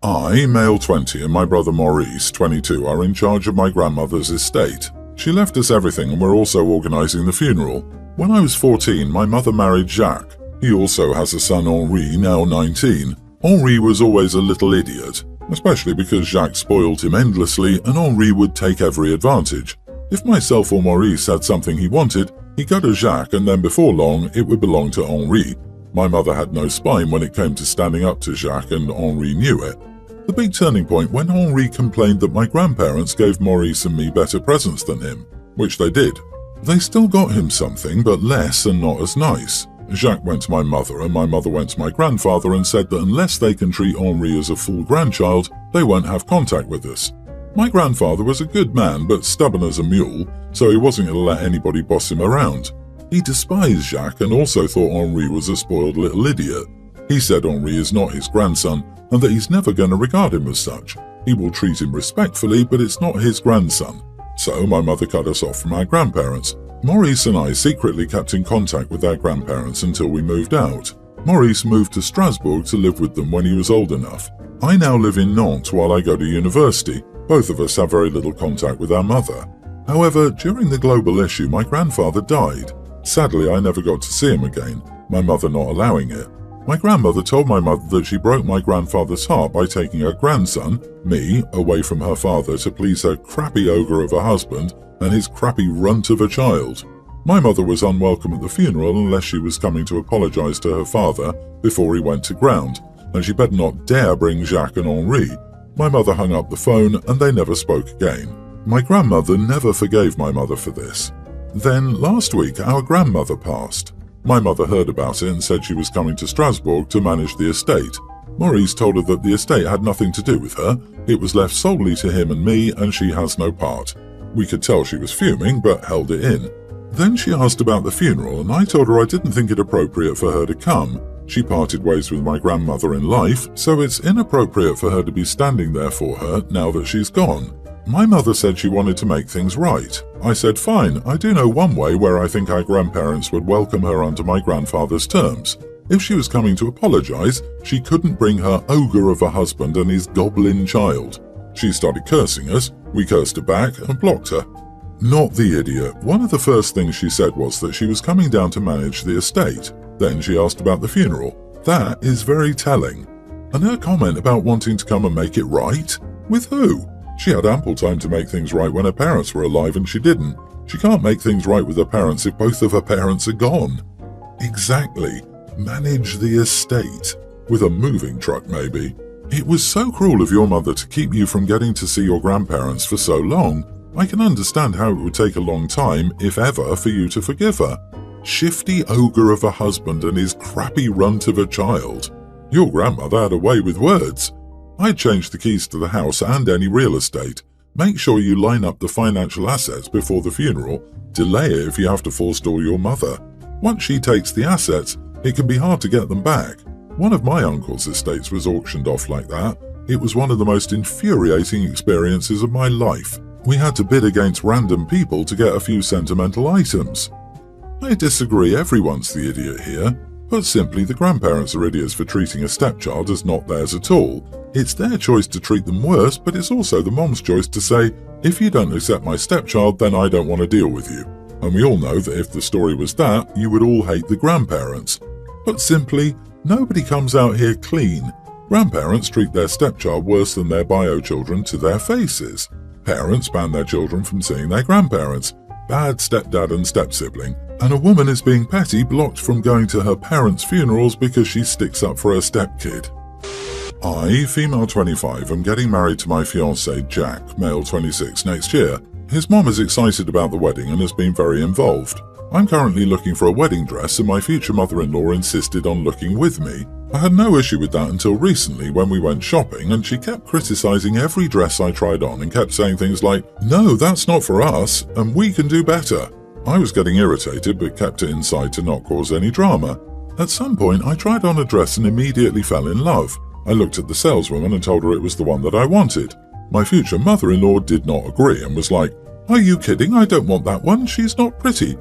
I, male 20, and my brother Maurice, 22, are in charge of my grandmother's estate. She left us everything and we're also organising the funeral. When I was 14, my mother married Jacques. He also has a son Henri, now 19. Henri was always a little idiot, especially because Jacques spoiled him endlessly and Henri would take every advantage. If myself or Maurice had something he wanted, he'd go to Jacques and then before long it would belong to Henri. My mother had no spine when it came to standing up to Jacques and Henri knew it. The big turning point when Henri complained that my grandparents gave Maurice and me better presents than him, which they did. They still got him something, but less and not as nice. Jacques went to my mother and my mother went to my grandfather and said that unless they can treat Henri as a full grandchild, they won't have contact with us. My grandfather was a good man but stubborn as a mule, so he wasn't going to let anybody boss him around. He despised Jacques and also thought Henri was a spoiled little idiot. He said Henri is not his grandson and that he's never going to regard him as such. He will treat him respectfully, but it's not his grandson. So my mother cut us off from our grandparents. Maurice and I secretly kept in contact with our grandparents until we moved out. Maurice moved to Strasbourg to live with them when he was old enough. I now live in Nantes while I go to university. Both of us have very little contact with our mother. However, during the global issue, my grandfather died. Sadly, I never got to see him again, my mother not allowing it. My grandmother told my mother that she broke my grandfather's heart by taking her grandson, me, away from her father to please her crappy ogre of a husband and his crappy runt of a child. My mother was unwelcome at the funeral unless she was coming to apologise to her father before he went to ground, and she better not dare bring Jacques and Henri. My mother hung up the phone and they never spoke again. My grandmother never forgave my mother for this. Then, last week, our grandmother passed. My mother heard about it and said she was coming to Strasbourg to manage the estate. Maurice told her that the estate had nothing to do with her, it was left solely to him and me and she has no part. We could tell she was fuming, but held it in. Then she asked about the funeral and I told her I didn't think it appropriate for her to come. She parted ways with my grandmother in life, so it's inappropriate for her to be standing there for her now that she's gone. My mother said she wanted to make things right. I said, fine, I do know one way where I think our grandparents would welcome her onto my grandfather's terms. If she was coming to apologise, she couldn't bring her ogre of a husband and his goblin child. She started cursing us, we cursed her back and blocked her. Not the idiot. One of the first things she said was that she was coming down to manage the estate. Then she asked about the funeral. That is very telling. And her comment about wanting to come and make it right? With who? She had ample time to make things right when her parents were alive and she didn't. She can't make things right with her parents if both of her parents are gone. Exactly. Manage the estate. With a moving truck, maybe. It was so cruel of your mother to keep you from getting to see your grandparents for so long. I can understand how it would take a long time, if ever, for you to forgive her. Shifty ogre of a husband and his crappy runt of a child. Your grandmother had a way with words. I'd change the keys to the house and any real estate. Make sure you line up the financial assets before the funeral. Delay it if you have to forestall your mother. Once she takes the assets, it can be hard to get them back. One of my uncle's estates was auctioned off like that. It was one of the most infuriating experiences of my life. We had to bid against random people to get a few sentimental items. I disagree, everyone's the idiot here. Put simply, the grandparents are idiots for treating a stepchild as not theirs at all. It's their choice to treat them worse, but it's also the mom's choice to say, if you don't accept my stepchild, then I don't want to deal with you. And we all know that if the story was that, you would all hate the grandparents. Put simply, nobody comes out here clean. Grandparents treat their stepchild worse than their bio children to their faces. Parents ban their children from seeing their grandparents. Bad stepdad and step-sibling. And a woman is being petty, blocked from going to her parents' funerals because she sticks up for her stepkid. I, female 25, am getting married to my fiancé Jack, male 26, next year. His mom is excited about the wedding and has been very involved. I'm currently looking for a wedding dress and my future mother-in-law insisted on looking with me. I had no issue with that until recently when we went shopping and she kept criticising every dress I tried on and kept saying things like, no, that's not for us and we can do better. I was getting irritated but kept it inside to not cause any drama. At some point I tried on a dress and immediately fell in love. I looked at the saleswoman and told her it was the one that I wanted. My future mother-in-law did not agree and was like, are you kidding? I don't want that one, she's not pretty.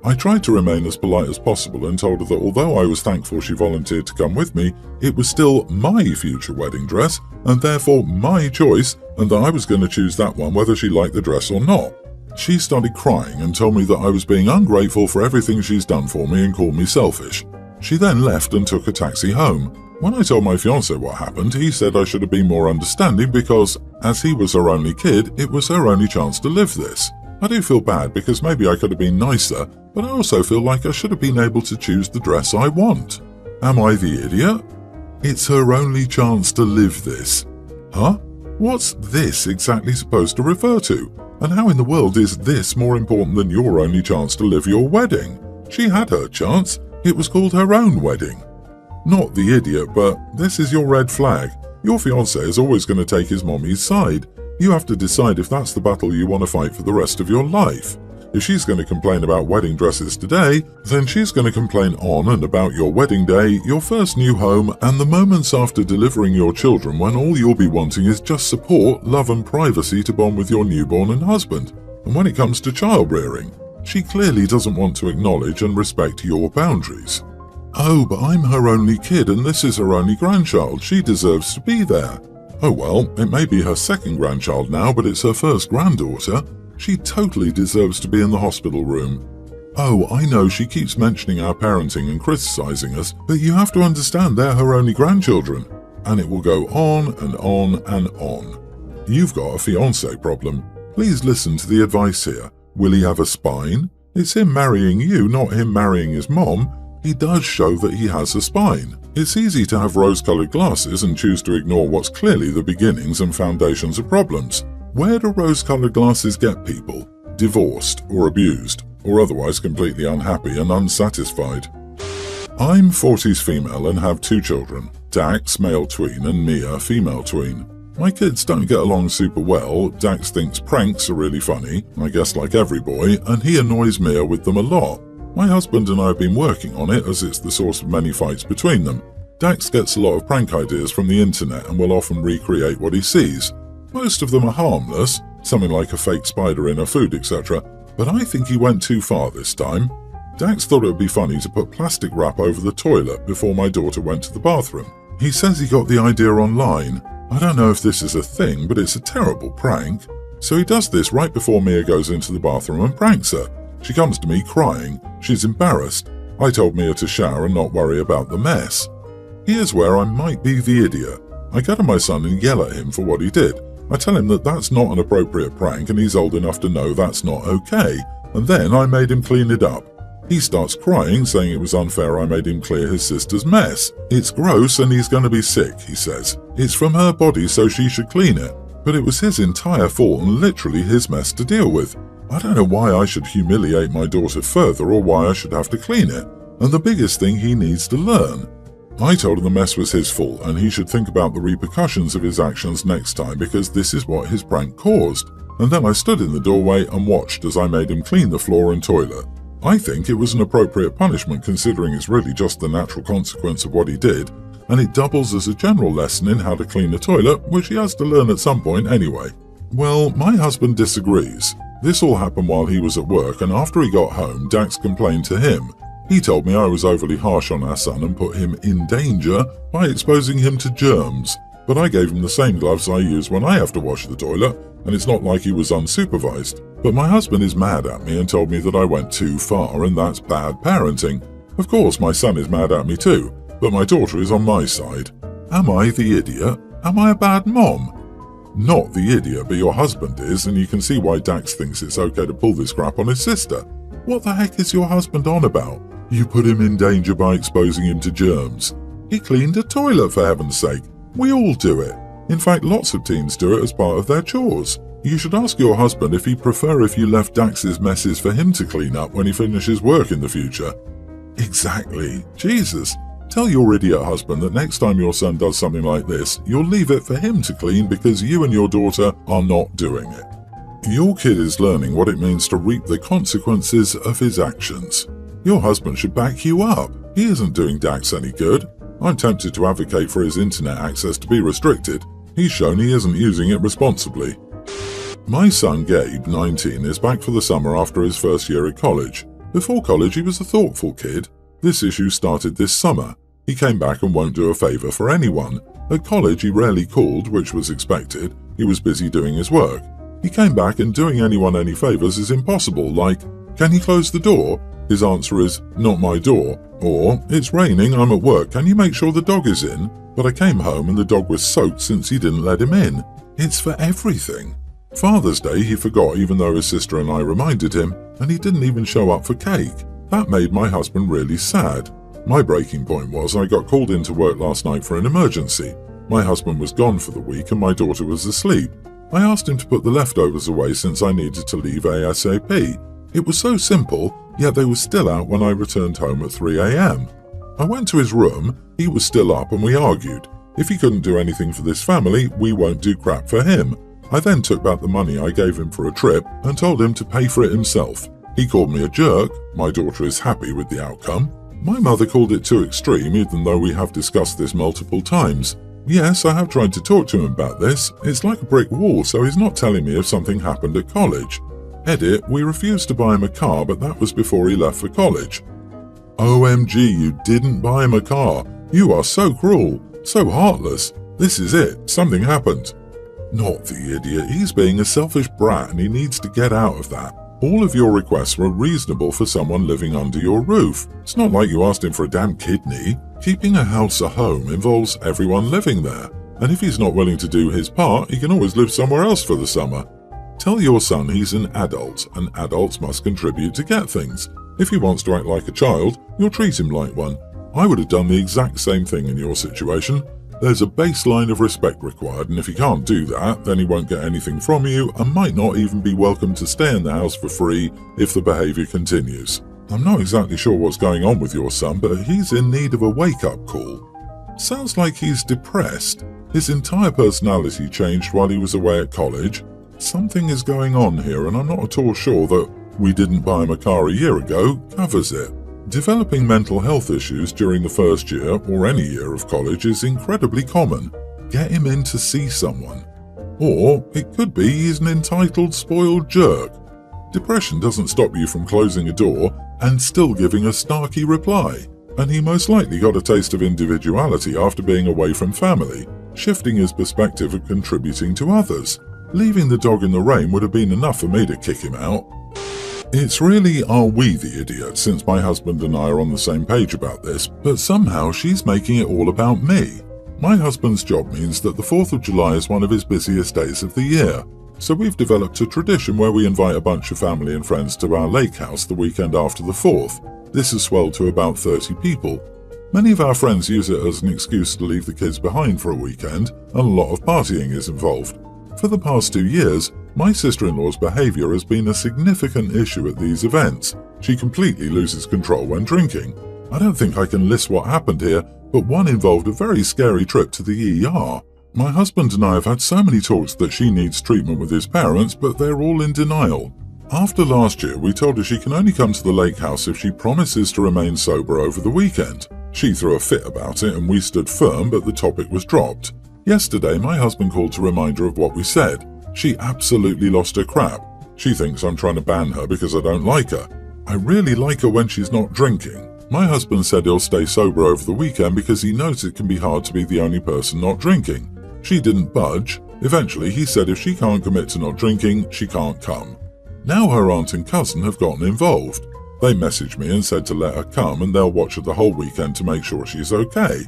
I tried to remain as polite as possible and told her that although I was thankful she volunteered to come with me, it was still my future wedding dress and therefore my choice, and that I was going to choose that one whether she liked the dress or not. She started crying and told me that I was being ungrateful for everything she's done for me and called me selfish. She then left and took a taxi home. When I told my fiancé what happened, he said I should have been more understanding because, as he was her only kid, it was her only chance to live this. I do feel bad because maybe I could have been nicer, but I also feel like I should have been able to choose the dress I want. Am I the idiot? It's her only chance to live this. Huh? What's this exactly supposed to refer to? And how in the world is this more important than your only chance to live your wedding? She had her chance. It was called her own wedding. Not the idiot, but this is your red flag. Your fiancé is always going to take his mommy's side. You have to decide if that's the battle you want to fight for the rest of your life. If she's going to complain about wedding dresses today, then she's going to complain on and about your wedding day, your first new home, and the moments after delivering your children when all you'll be wanting is just support, love and privacy to bond with your newborn and husband. And when it comes to child rearing, she clearly doesn't want to acknowledge and respect your boundaries. Oh, but I'm her only kid and this is her only grandchild. She deserves to be there. Oh well, it may be her second grandchild now, but it's her first granddaughter. She totally deserves to be in the hospital room. Oh, I know she keeps mentioning our parenting and criticizing us, but you have to understand they're her only grandchildren. And it will go on and on and on. You've got a fiancé problem. Please listen to the advice here. Will he have a spine? It's him marrying you, not him marrying his mom. He does show that he has a spine. It's easy to have rose-colored glasses and choose to ignore what's clearly the beginnings and foundations of problems. Where do rose-colored glasses get people? Divorced or abused, or otherwise completely unhappy and unsatisfied. I'm 40s female and have 2 children, Dax, male tween, and Mia, female tween. My kids don't get along super well. Dax thinks pranks are really funny, I guess like every boy, and he annoys Mia with them a lot. My husband and I have been working on it as it's the source of many fights between them. Dax gets a lot of prank ideas from the internet and will often recreate what he sees. Most of them are harmless, something like a fake spider in her food, etc. But I think he went too far this time. Dax thought it would be funny to put plastic wrap over the toilet before my daughter went to the bathroom. He says he got the idea online. I don't know if this is a thing, but it's a terrible prank. So he does this right before Mia goes into the bathroom and pranks her. She comes to me crying. She's embarrassed. I told Mia to shower and not worry about the mess. Here's where I might be the idiot. I go to my son and yell at him for what he did. I tell him that that's not an appropriate prank and he's old enough to know that's not okay, and then I made him clean it up. He starts crying, saying it was unfair I made him clear his sister's mess. It's gross and he's going to be sick, he says. It's from her body, so she should clean it. But it was his entire fault and literally his mess to deal with. I don't know why I should humiliate my daughter further or why I should have to clean it. And the biggest thing he needs to learn. I told him the mess was his fault and he should think about the repercussions of his actions next time because this is what his prank caused. And then I stood in the doorway and watched as I made him clean the floor and toilet. I think it was an appropriate punishment considering it's really just the natural consequence of what he did, and it doubles as a general lesson in how to clean a toilet, which he has to learn at some point anyway. Well, my husband disagrees. This all happened while he was at work, and after he got home, Dax complained to him. He told me I was overly harsh on our son and put him in danger by exposing him to germs, but I gave him the same gloves I use when I have to wash the toilet, and it's not like he was unsupervised. But my husband is mad at me and told me that I went too far and that's bad parenting. Of course, my son is mad at me too, but my daughter is on my side. Am I the idiot? Am I a bad mom? Not the idiot, but your husband is, and you can see why Dax thinks it's okay to pull this crap on his sister. What the heck is your husband on about? You put him in danger by exposing him to germs. He cleaned a toilet, for heaven's sake. We all do it. In fact, lots of teens do it as part of their chores. You should ask your husband if he'd prefer if you left Dax's messes for him to clean up when he finishes work in the future. Exactly. Jesus. Tell your idiot husband that next time your son does something like this, you'll leave it for him to clean because you and your daughter are not doing it. Your kid is learning what it means to reap the consequences of his actions. Your husband should back you up. He isn't doing Dax any good. I'm tempted to advocate for his internet access to be restricted. He's shown he isn't using it responsibly. My son Gabe, 19, is back for the summer after his first year at college. Before college, he was a thoughtful kid. This issue started this summer. He came back and won't do a favor for anyone. At college, he rarely called, which was expected. He was busy doing his work. He came back and doing anyone any favors is impossible, like, "Can you close the door?" His answer is, "Not my door." Or, "It's raining, I'm at work, can you make sure the dog is in?" But I came home and the dog was soaked since he didn't let him in. It's for everything. Father's Day he forgot even though his sister and I reminded him, and he didn't even show up for cake. That made my husband really sad. My breaking point was I got called into work last night for an emergency. My husband was gone for the week and my daughter was asleep. I asked him to put the leftovers away since I needed to leave ASAP. It was so simple, yet they were still out when I returned home at 3 a.m. I went to his room, he was still up and we argued. If he couldn't do anything for this family, we won't do crap for him. I then took back the money I gave him for a trip and told him to pay for it himself. He called me a jerk. My daughter is happy with the outcome. My mother called it too extreme, even though we have discussed this multiple times. Yes, I have tried to talk to him about this. It's like a brick wall, so he's not telling me if something happened at college. Edit, we refused to buy him a car, but that was before he left for college. OMG, you didn't buy him a car. You are so cruel, so heartless. This is it, something happened. Not the idiot, he's being a selfish brat and he needs to get out of that. All of your requests were reasonable for someone living under your roof. It's not like you asked him for a damn kidney. Keeping a house a home involves everyone living there, and if he's not willing to do his part, he can always live somewhere else for the summer. Tell your son he's an adult, and adults must contribute to get things. If he wants to act like a child, you'll treat him like one. I would have done the exact same thing in your situation. There's a baseline of respect required, and if he can't do that, then he won't get anything from you and might not even be welcome to stay in the house for free if the behavior continues. I'm not exactly sure what's going on with your son, but he's in need of a wake-up call. Sounds like he's depressed. His entire personality changed while he was away at college. Something is going on here, and I'm not at all sure that "we didn't buy him a car a year ago" covers it. Developing mental health issues during the first year or any year of college is incredibly common. Get him in to see someone. Or it could be he's an entitled, spoiled jerk. Depression doesn't stop you from closing a door and still giving a snarky reply. And he most likely got a taste of individuality after being away from family, shifting his perspective and contributing to others. Leaving the dog in the rain would have been enough for me to kick him out. It's really are we the idiots, since my husband and I are on the same page about this, but somehow she's making it all about me. My husband's job means that the 4th of July is one of his busiest days of the year, so we've developed a tradition where we invite a bunch of family and friends to our lake house the weekend after the 4th. This has swelled to about 30 people. Many of our friends use it as an excuse to leave the kids behind for a weekend, and a lot of partying is involved. For the past 2 years, my sister-in-law's behavior has been a significant issue at these events. She completely loses control when drinking. I don't think I can list what happened here, but one involved a very scary trip to the ER. My husband and I have had so many talks that she needs treatment with his parents, but they're all in denial. After last year, we told her she can only come to the lake house if she promises to remain sober over the weekend. She threw a fit about it and we stood firm, but the topic was dropped. Yesterday, my husband called to remind her of what we said. She absolutely lost her crap. She thinks I'm trying to ban her because I don't like her. I really like her when she's not drinking. My husband said he'll stay sober over the weekend because he knows it can be hard to be the only person not drinking. She didn't budge. Eventually, he said if she can't commit to not drinking, she can't come. Now her aunt and cousin have gotten involved. They messaged me and said to let her come and they'll watch her the whole weekend to make sure she's okay.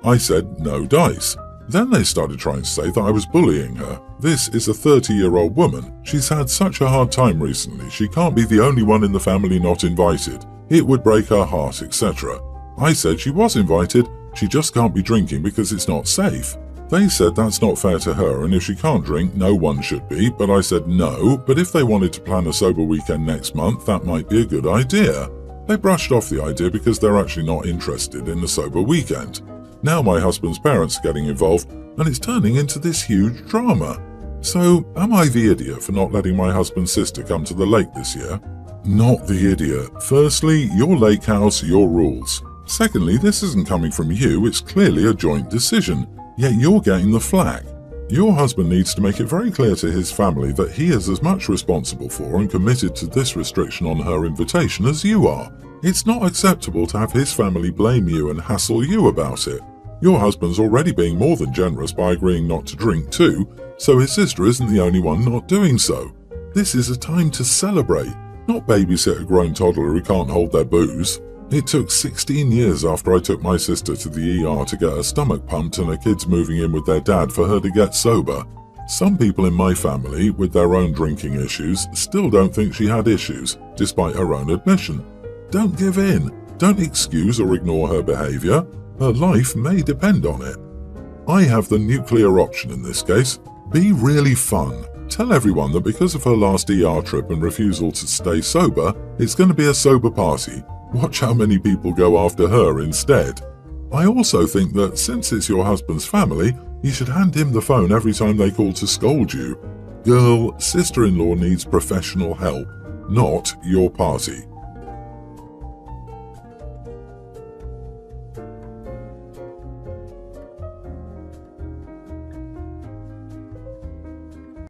I said no dice. Then they started trying to say that I was bullying her. This is a 30-year-old woman. She's had such a hard time recently. She can't be the only one in the family not invited. It would break her heart, etc. I said she was invited. She just can't be drinking because it's not safe. They said that's not fair to her, and if she can't drink, no one should be, but I said no, but if they wanted to plan a sober weekend next month, that might be a good idea. They brushed off the idea because they're actually not interested in the sober weekend. Now my husband's parents are getting involved, and it's turning into this huge drama. So, am I the idiot for not letting my husband's sister come to the lake this year? Not the idiot. Firstly, your lake house, your rules. Secondly, this isn't coming from you, it's clearly a joint decision. Yet you're getting the flack. Your husband needs to make it very clear to his family that he is as much responsible for and committed to this restriction on her invitation as you are. It's not acceptable to have his family blame you and hassle you about it. Your husband's already being more than generous by agreeing not to drink too, so his sister isn't the only one not doing so. This is a time to celebrate, not babysit a grown toddler who can't hold their booze. It took 16 years after I took my sister to the ER to get her stomach pumped and her kids moving in with their dad for her to get sober. Some people in my family, with their own drinking issues, still don't think she had issues, despite her own admission. Don't give in. Don't excuse or ignore her behavior. Her life may depend on it. I have the nuclear option in this case. Be really fun. Tell everyone that because of her last ER trip and refusal to stay sober, it's going to be a sober party. Watch how many people go after her instead. I also think that since it's your husband's family, you should hand him the phone every time they call to scold you. Girl, sister-in-law needs professional help, not your party.